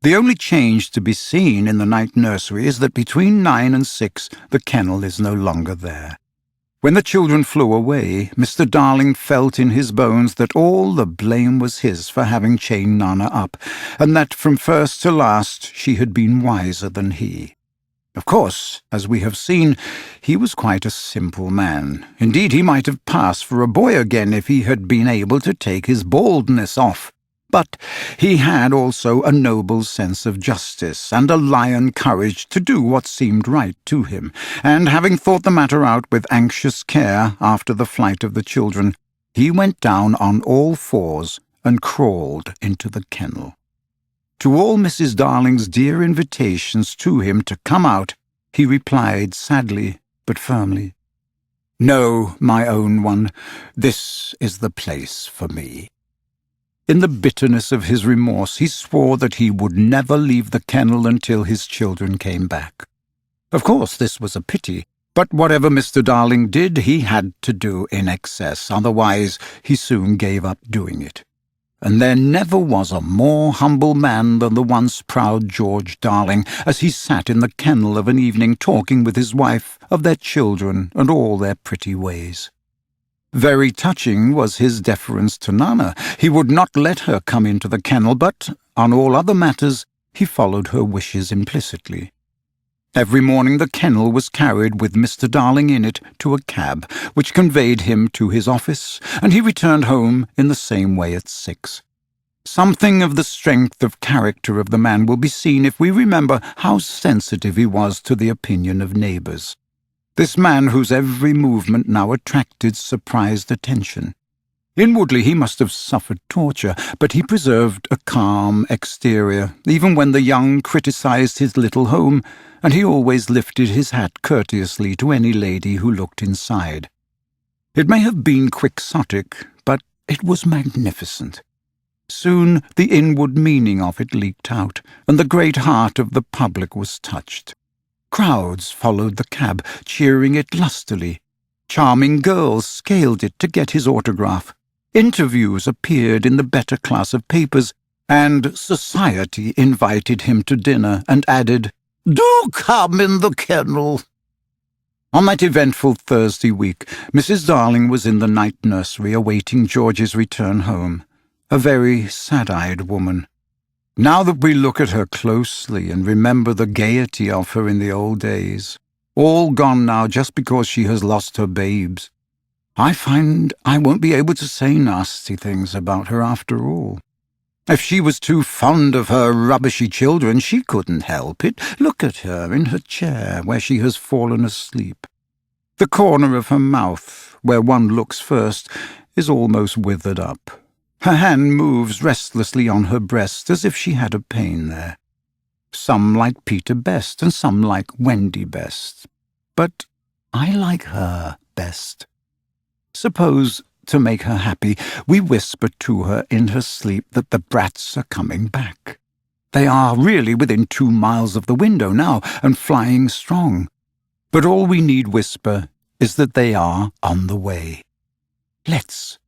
The only change to be seen in the night nursery is that between 9 and 6 the kennel is no longer there. When the children flew away, Mr. Darling felt in his bones that all the blame was his for having chained Nana up, and that from first to last she had been wiser than he. Of course, as we have seen, he was quite a simple man. Indeed, he might have passed for a boy again if he had been able to take his baldness off. But he had also a noble sense of justice and a lion courage to do what seemed right to him, and having thought the matter out with anxious care after the flight of the children, he went down on all fours and crawled into the kennel. To all Mrs. Darling's dear invitations to him to come out, he replied sadly but firmly, "No, my own one, this is the place for me." In the bitterness of his remorse, he swore that he would never leave the kennel until his children came back. Of course, this was a pity, but whatever Mr. Darling did, he had to do in excess, otherwise he soon gave up doing it. And there never was a more humble man than the once proud George Darling, as he sat in the kennel of an evening talking with his wife of their children and all their pretty ways. Very touching was his deference to Nana. He would not let her come into the kennel, but on all other matters he followed her wishes implicitly. Every morning the kennel was carried with Mr. Darling in it to a cab, which conveyed him to his office, and he returned home in the same way at 6. Something of the strength of character of the man will be seen if we remember how sensitive he was to the opinion of neighbours. This man, whose every movement now attracted surprised attention. Inwardly he must have suffered torture, but he preserved a calm exterior, even when the young criticised his little home, and he always lifted his hat courteously to any lady who looked inside. It may have been quixotic, but it was magnificent. Soon the inward meaning of it leaked out, and the great heart of the public was touched. Crowds followed the cab, cheering it lustily. Charming girls scaled it to get his autograph. Interviews appeared in the better class of papers, and society invited him to dinner and added, "Do come in the kennel." On that eventful Thursday week, Mrs. Darling was in the night nursery awaiting George's return home, a very sad-eyed woman. Now that we look at her closely and remember the gaiety of her in the old days, all gone now just because she has lost her babes, I find I won't be able to say nasty things about her after all. If she was too fond of her rubbishy children, she couldn't help it. Look at her in her chair where she has fallen asleep. The corner of her mouth, where one looks first, is almost withered up. Her hand moves restlessly on her breast as if she had a pain there. Some like Peter best, and some like Wendy best. But I like her best. Suppose, to make her happy, we whisper to her in her sleep that the brats are coming back. They are really within 2 miles of the window now, and flying strong. But all we need whisper is that they are on the way. Let's